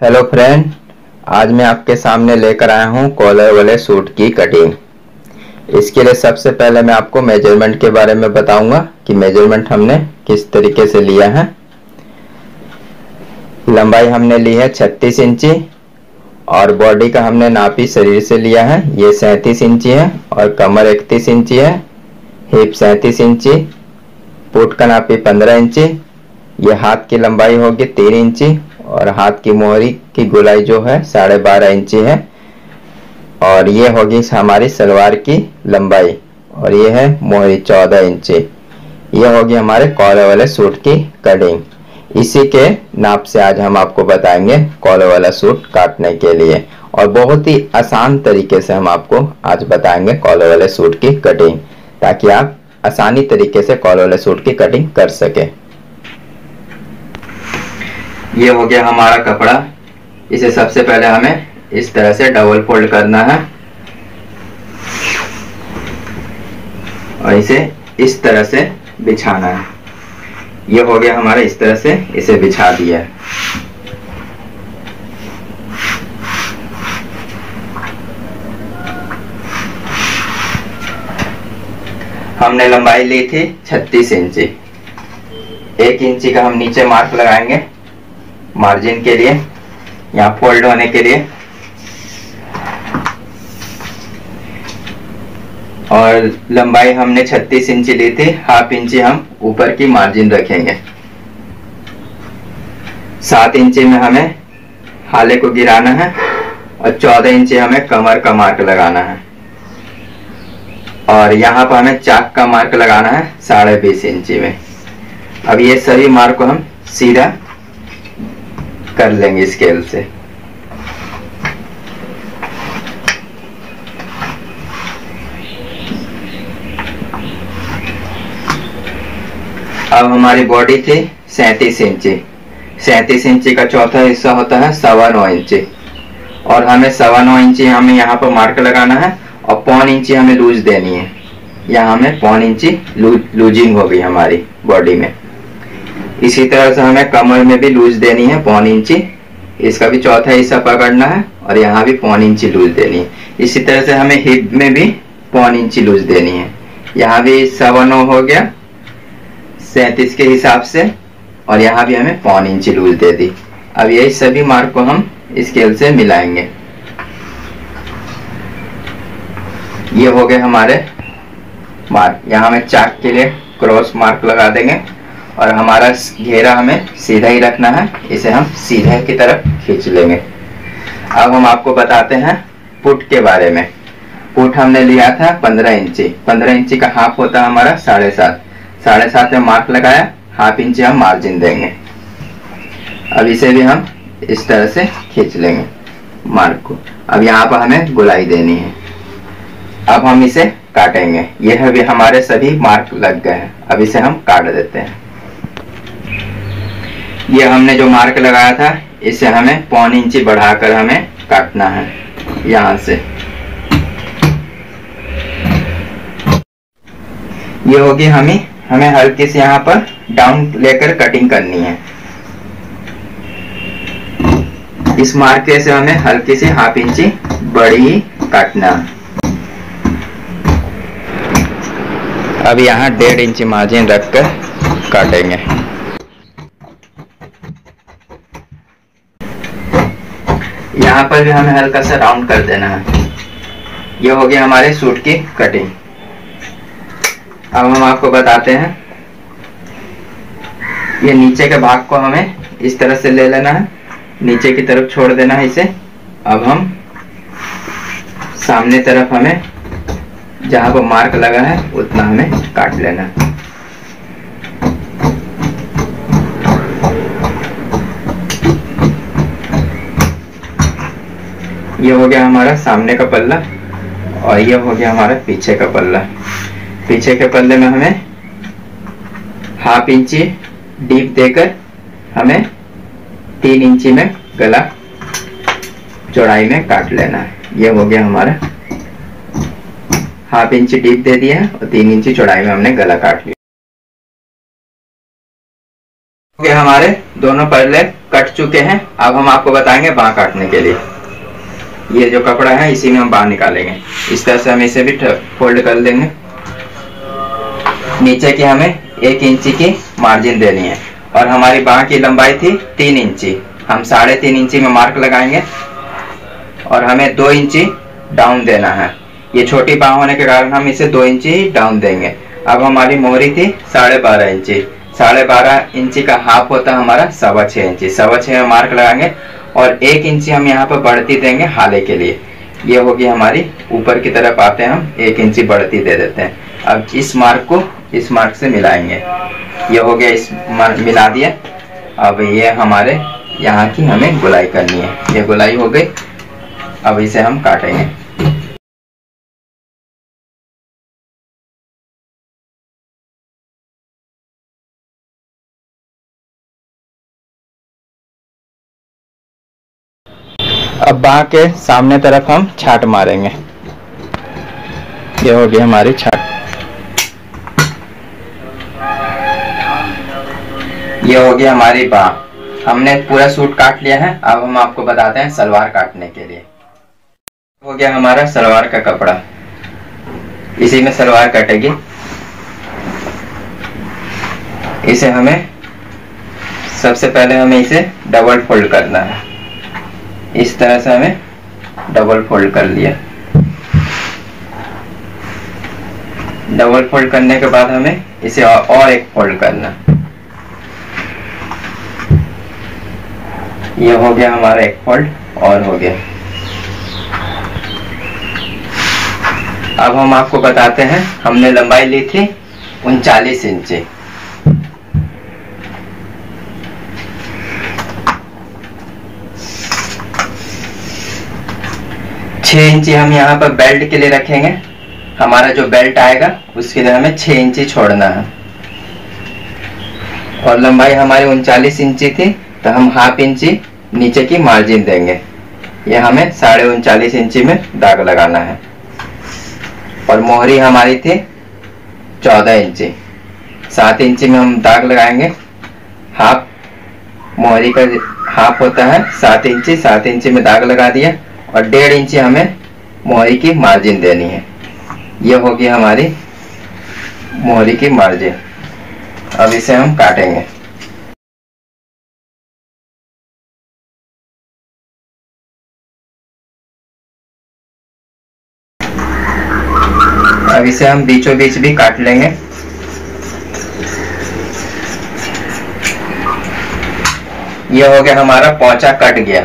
Hello friend, आज मैं आपके सामने लेकर आया हूँ कॉलर वाले सूट की कटिंग। इसके लिए सबसे पहले मैं आपको मेजरमेंट के बारे में बताऊंगा कि मेजरमेंट हमने किस तरीके से लिया है। लंबाई हमने ली है 36 इंची और बॉडी का हमने नापी शरीर से लिया है, ये 37 इंची है और कमर 31 इंची है, हिप 37 इंची, पुट का नापी 15 इंची, ये हाथ की लंबाई होगी 3 इंची और हाथ की मोहरी की गोलाई जो है 12.5 इंची है और ये होगी हमारी सलवार की लंबाई और ये है मोहरी 14 इंची। ये होगी हमारे कॉलर वाले सूट की कटिंग। इसी के नाप से आज हम आपको बताएंगे कॉलर वाला सूट काटने के लिए और बहुत ही आसान तरीके से हम आपको आज बताएंगे कॉलर वाले सूट की कटिंग, ताकि आप आसानी तरीके से कॉलर वाले सूट की कटिंग कर सके। ये हो गया हमारा कपड़ा। इसे सबसे पहले हमें इस तरह से डबल फोल्ड करना है और इसे इस तरह से बिछाना है। ये हो गया हमारा, इस तरह से इसे बिछा दिया है। हमने लंबाई ली थी 36 इंची। 1 इंची का हम नीचे मार्क लगाएंगे मार्जिन के लिए, यहाँ फोल्ड होने के लिए, और लंबाई हमने 36 इंची ली थी। हाफ इंची हम ऊपर की मार्जिन रखेंगे। 7 इंची में हमें हाले को गिराना है और 14 इंची हमें कमर का मार्क लगाना है और यहाँ पर हमें चाक का मार्क लगाना है 20.5 इंची में। अब ये सभी मार्क को हम सीधा कर लेंगे स्केल से। अब हमारी बॉडी थी 37 इंची। 37 इंची का चौथा हिस्सा होता है 9.25 इंची और हमें 9.25 इंची हमें यहाँ पर मार्क लगाना है और 0.5 इंची हमें लूज देनी है। यहाँ हमें 0.5 इंची लूजिंग हो गई हमारी बॉडी में। इसी तरह से हमें कमर में भी लूज देनी है 0.5 इंची। इसका भी चौथा हिस्सा पकड़ना है और यहाँ भी 0.5 इंची लूज देनी है। इसी तरह से हमें हिप में भी 0.5 इंची लूज देनी है। यहाँ भी 9.25 हो गया 37 के हिसाब से और यहाँ भी हमें 0.5 इंची लूज दे दी। अब यही सभी मार्क को हम स्केल से मिलाएंगे। ये हो गए हमारे मार्क। यहाँ हमें चाक के लिए क्रॉस मार्क लगा देंगे और हमारा घेरा हमें सीधा ही रखना है। इसे हम सीधे की तरफ खींच लेंगे। अब हम आपको बताते हैं पुट के बारे में। पुट हमने लिया था 15 इंची। 15 इंची का हाफ होता है हमारा 7.5। 7.5 में मार्क लगाया, हाफ इंची हम मार्जिन देंगे। अब इसे भी हम इस तरह से खींच लेंगे मार्क को। अब यहाँ पर हमें गोलाई देनी है। अब हम इसे काटेंगे। यह भी हमारे सभी मार्क लग गए हैं। अब इसे हम काट देते हैं। ये हमने जो मार्क लगाया था इसे हमें 0.5 इंची बढ़ाकर हमें काटना है यहाँ से। ये होगी हमें हल्की से यहाँ पर डाउन लेकर कटिंग करनी है। इस मार्क से हमें हल्की से हाफ इंची बड़ी काटना है। अब यहाँ 1.5 इंची मार्जिन रखकर काटेंगे। यहाँ पर भी हमें हल्का सा राउंड कर देना है। ये हो गया हमारे सूट की कटिंग। अब हम आपको बताते हैं, ये नीचे के भाग को हमें इस तरह से ले लेना है, नीचे की तरफ छोड़ देना है इसे। अब हम सामने तरफ हमें जहां पर मार्क लगा है उतना हमें काट लेना है। ये हो गया हमारा सामने का पल्ला और ये हो गया हमारा पीछे का पल्ला। पीछे के पल्ले में हमें हाफ इंची डीप देकर हमें 3 इंची में गला चौड़ाई में काट लेना है। ये हो गया हमारा, हाफ इंची डीप दे दिया है और 3 इंची चौड़ाई में हमने गला काट लिया। क्योंकि हमारे दोनों पल्ले कट चुके हैं। अब हम आपको बताएंगे बाँह काटने के लिए। ये जो कपड़ा है इसी में हम बाँह निकालेंगे। इस तरह से हम इसे भी फोल्ड कर लेंगे। नीचे की हमें 1 इंची की मार्जिन देनी है और हमारी बाँह की लंबाई थी 3 इंची। हम 3.5 इंची में मार्क लगाएंगे और हमें 2 इंची डाउन देना है। ये छोटी बाँह होने के कारण हम इसे 2 इंची डाउन देंगे। अब हमारी मोहरी थी 12.5 इंची। 12.5 इंची का हाफ होता है हमारा 6.25 इंची। 6.25 में मार्क लगाएंगे और 1 इंची हम यहाँ पर बढ़ती देंगे हाले के लिए। ये होगी हमारी ऊपर की तरफ आते हैं हम 1 इंची बढ़ती दे देते हैं। अब इस मार्क को इस मार्क से मिलाएंगे। ये हो गया, इस मार्क मिला दिया। अब ये हमारे यहाँ की हमें गुलाई करनी है। ये गुलाई हो गई। अब इसे हम काटेंगे। अब बाँह के सामने तरफ हम छाट मारेंगे। ये होगी हमारी छाट। ये होगी हमारी बाँह। हमने पूरा सूट काट लिया है। अब हम आपको बताते हैं सलवार काटने के लिए। हो गया हमारा सलवार का कपड़ा। इसी में सलवार कटेगी। इसे हमें सबसे पहले हमें इसे डबल फोल्ड करना है। इस तरह से हमें डबल फोल्ड कर लिया। डबल फोल्ड करने के बाद हमें इसे और एक फोल्ड करना। ये हो गया हमारा एक फोल्ड और हो गया। अब हम आपको बताते हैं, हमने लंबाई ली थी 39 इंची। छह इंची हम यहाँ पर बेल्ट के लिए रखेंगे। हमारा जो बेल्ट आएगा उसके लिए हमें 6 इंची छोड़ना है। और लंबाई हमारी 39 इंची थी तो हम हाफ इंची नीचे की मार्जिन देंगे। ये हमें 39.5 इंची में दाग लगाना है। और मोहरी हमारी थी 14 इंची। 7 इंची में हम दाग लगाएंगे। हाफ मोहरी का हाफ होता है 7 इंची। 7 इंची में दाग लगा दिया और 1.5 इंची हमें मोहरी की मार्जिन देनी है। ये होगी हमारी मोहरी की मार्जिन। अब इसे हम काटेंगे। अब इसे हम बीचों बीच भी काट लेंगे। ये हो गया हमारा पोंचा कट गया।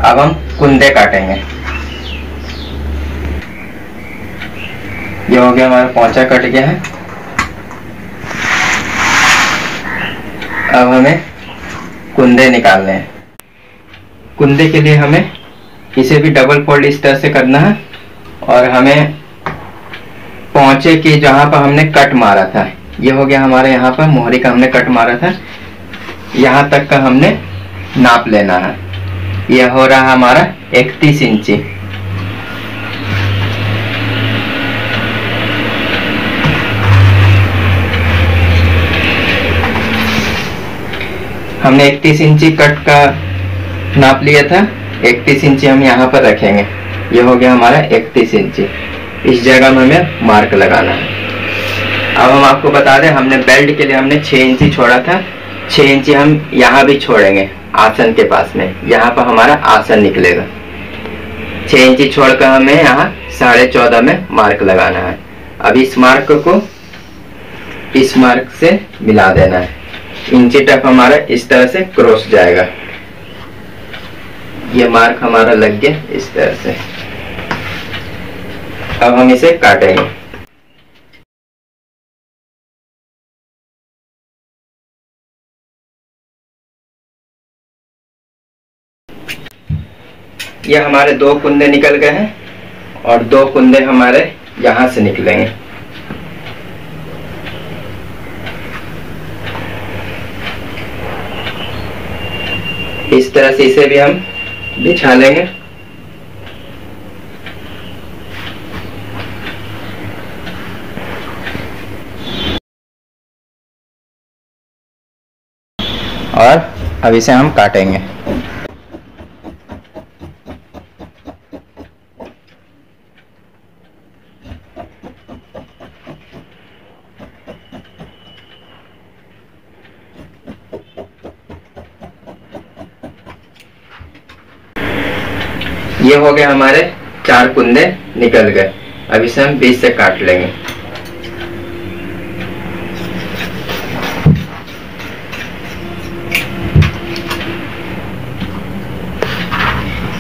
अब हम कुंदे काटेंगे। ये हो गया हमारा पोंचा कट गया है। अब हमें कुंदे निकालने हैं। कुंदे के लिए हमें इसे भी डबल फोल्ड इस तरह से करना है और हमें पोंचे की जहां पर हमने कट मारा था, ये हो गया हमारे यहाँ पर मोहरी का हमने कट मारा था, यहाँ तक का हमने नाप लेना है। यह हो रहा हमारा 31 इंची। हमने 31 इंची कट का नाप लिया था। 31 इंची हम यहाँ पर रखेंगे। ये हो गया हमारा 31 इंची। इस जगह में हमें मार्क लगाना है। अब हम आपको बता दें, हमने बेल्ट के लिए हमने 6 इंची छोड़ा था। 6 इंची हम यहाँ भी छोड़ेंगे आसन के पास में। यहाँ पर हमारा आसन निकलेगा। 6 इंची छोड़कर हमें यहाँ 14.5 में मार्क लगाना है। अब इस मार्क को इस मार्क से मिला देना है। इंची तक हमारा इस तरह से क्रॉस जाएगा। ये मार्क हमारा लग गया इस तरह से। अब हम इसे काटेंगे। ये हमारे 2 कुंदे निकल गए हैं और 2 कुंदे हमारे यहां से निकलेंगे। इस तरह से इसे भी हम बिछा लेंगे। और अब इसे हम काटेंगे। ये हो गए हमारे 4 कुंदे निकल गए। अब इसे हम बीच से काट लेंगे।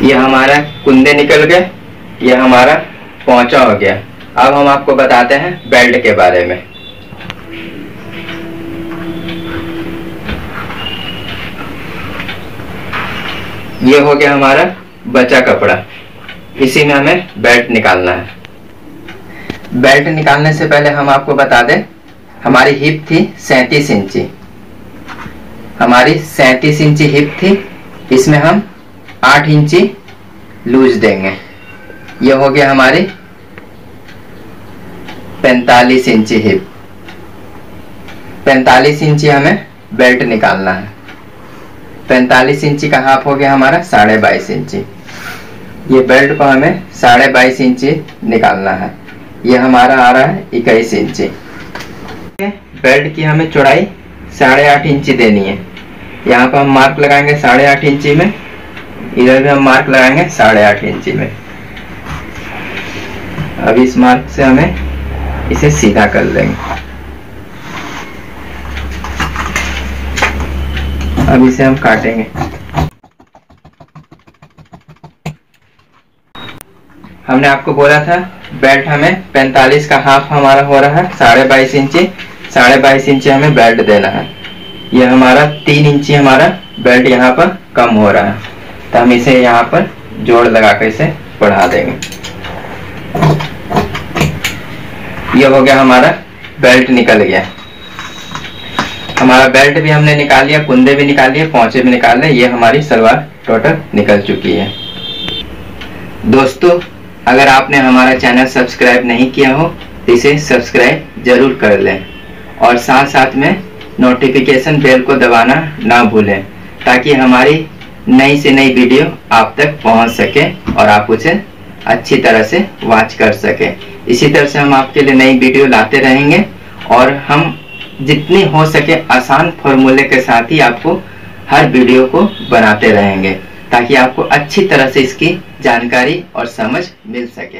ये हमारा कुंदे निकल गए, ये हमारा पोंचा हो गया। अब हम आपको बताते हैं बेल्ट के बारे में। ये हो गया हमारा बचा कपड़ा, इसी में हमें बेल्ट निकालना है। बेल्ट निकालने से पहले हम आपको बता दें, हमारी हिप थी 37 इंची। हमारी 37 इंची हिप थी, इसमें हम 8 इंची लूज देंगे। ये हो गया हमारी 45 इंची हिप। 45 इंची हमें बेल्ट निकालना है। 45 इंची का हाफ हो गया हमारा 22.5 इंची। ये बेल्ट को हमें 22.5 इंची निकालना है। ये हमारा आ रहा है 21 इंची। बेल्ट की हमें चौड़ाई 8.5 इंची देनी है। यहाँ पर हम मार्क लगाएंगे 8.5 इंची में, इधर भी हम मार्क लगाएंगे 8.5 इंची में। अब इस मार्क से हमें इसे सीधा कर लेंगे। अब इसे हम काटेंगे। हमने आपको बोला था बेल्ट हमें 45 का हाफ हमारा हो रहा है 22.5 इंची। 22.5 इंची हमें बेल्ट देना है। यह हमारा 3 इंची हमारा बेल्ट यहाँ पर कम हो रहा है, तो हम इसे यहाँ पर जोड़ लगाकर इसे बढ़ा देंगे। यह हो गया हमारा बेल्ट निकल गया। हमारा बेल्ट भी हमने निकाल लिया, कुंदे भी निकाल लिए, पोंचे भी निकाल लिए। ये हमारी सलवार टोटल निकल चुकी है। दोस्तों, अगर आपने हमारा चैनल सब्सक्राइब नहीं किया हो तो इसे सब्सक्राइब जरूर कर लें और साथ साथ में नोटिफिकेशन बेल को दबाना ना भूलें, ताकि हमारी नई से नई वीडियो आप तक पहुंच सके और आप उसे अच्छी तरह से वॉच कर सके। इसी तरह से हम आपके लिए नई वीडियो लाते रहेंगे और हम जितनी हो सके आसान फॉर्मूले के साथ ही आपको हर वीडियो को बनाते रहेंगे, ताकि आपको अच्छी तरह से इसकी जानकारी और समझ मिल सके।